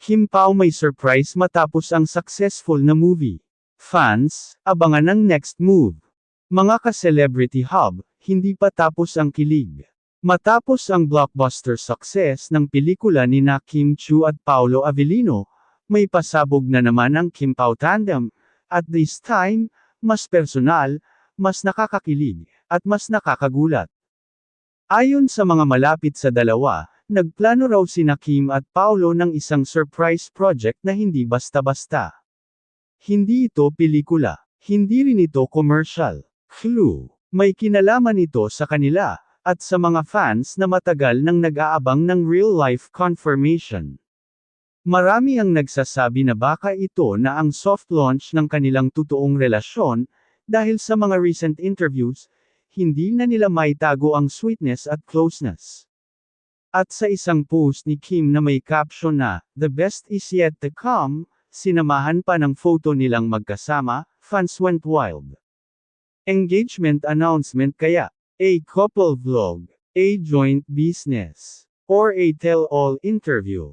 Kim Pao may surprise matapos ang successful na movie. Fans, abangan ang next move. Mga ka-celebrity hub, hindi pa tapos ang kilig. Matapos ang blockbuster success ng pelikula ni Kim Chiu at Paolo Avellino, may pasabog na naman ang Kim Pao tandem, at this time, mas personal, mas nakakakilig, at mas nakakagulat. Ayon sa mga malapit sa dalawa, nagplano raw sina Kim at Paolo ng isang surprise project na hindi basta-basta. Hindi ito pelikula, hindi rin ito commercial. Clue, may kinalaman ito sa kanila, at sa mga fans na matagal nang nag-aabang ng real-life confirmation. Marami ang nagsasabi na baka ito na ang soft launch ng kanilang totoong relasyon, dahil sa mga recent interviews, hindi na nila maitago ang sweetness at closeness. At sa isang post ni Kim na may caption na, "The best is yet to come," sinamahan pa ng photo nilang magkasama, fans went wild. Engagement announcement kaya, a couple vlog, a joint business, or a tell-all interview.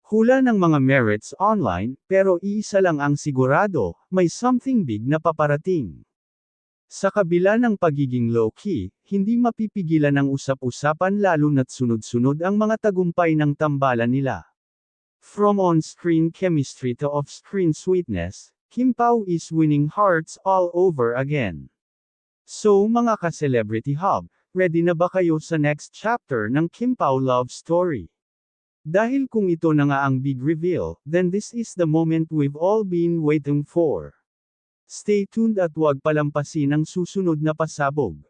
Hula ng mga merits online, pero iisa lang ang sigurado, may something big na paparating. Sa kabila ng pagiging low-key, hindi mapipigilan ang usap-usapan lalo na't sunod-sunod ang mga tagumpay ng tambalan nila. From on-screen chemistry to off-screen sweetness, Kim Pao is winning hearts all over again. So mga ka-celebrity hub, ready na ba kayo sa next chapter ng Kim Pao love story? Dahil kung ito na nga ang big reveal, then this is the moment we've all been waiting for. Stay tuned at huwag palampasin ang susunod na pasabog.